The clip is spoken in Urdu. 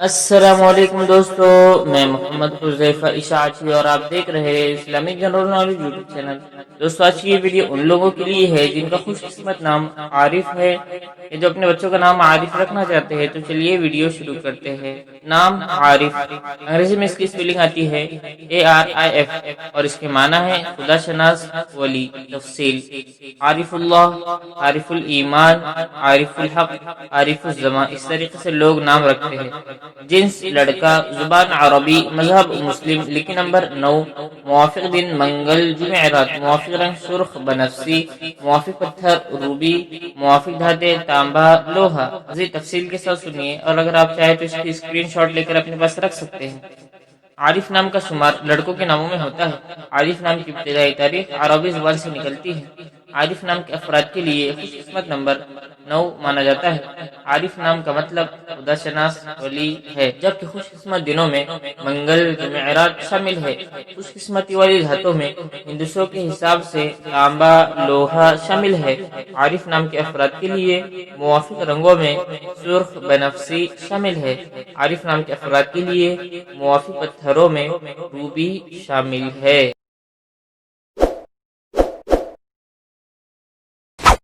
السلام علیکم دوستو، میں محمد حذیفہ اشاعتی اور آپ دیکھ رہے ہیں Islamic general knowledge YouTube channel. دوستو آج کی یہ ویڈیو ان لوگوں کے لیے ہے جن کا خوش قسمت نام عارف ہے، یہ جو اپنے بچوں کا نام عارف رکھنا چاہتے ہیں۔ تو چلیے ویڈیو شروع کرتے ہیں۔ نام عارف، انگریزی میں اس کی اسپیلنگ آتی ہے ARIF اور اس کے معنی ہے خدا شناس ولی۔ تفسیل: عارف اللہ، عارف الایمان، عارف الحق، عارف الزمان، اس طریقے سے لوگ نام رکھتے ہیں۔ جنس لڑکا، زبان عربی، مذہب مسلم، لکی نمبر 9، موافق دن منگل جمعرات، موافق رنگ سرخ بنفسی، موافق پتھر روبی، موافق دھاتیں تانبا لوہا۔ مزید تفصیل کے ساتھ سنیے، اور اگر آپ چاہیں تو اس کی اسکرین شاٹ لے کر اپنے پاس رکھ سکتے ہیں۔ عارف نام کا شمار لڑکوں کے ناموں میں ہوتا ہے۔ عارف نام کی ابتدائی تاریخ عربی زبان سے نکلتی ہے۔ عارف نام کے افراد کے لیے خوش قسمت نمبر 9 مانا جاتا ہے۔ عارف نام کا مطلب خدا شناس ولی ہے، جبکہ خوش قسمت دنوں میں منگل جمعرات شامل ہے۔ خوش قسمتی والی دھاتوں میں ہندسوں کے حساب سے تانبا لوہا شامل ہے۔ عارف نام کے افراد کے لیے موافق رنگوں میں سرخ بنفسی شامل ہے۔ عارف نام کے افراد کے لیے موافق پتھروں میں روبی شامل ہے۔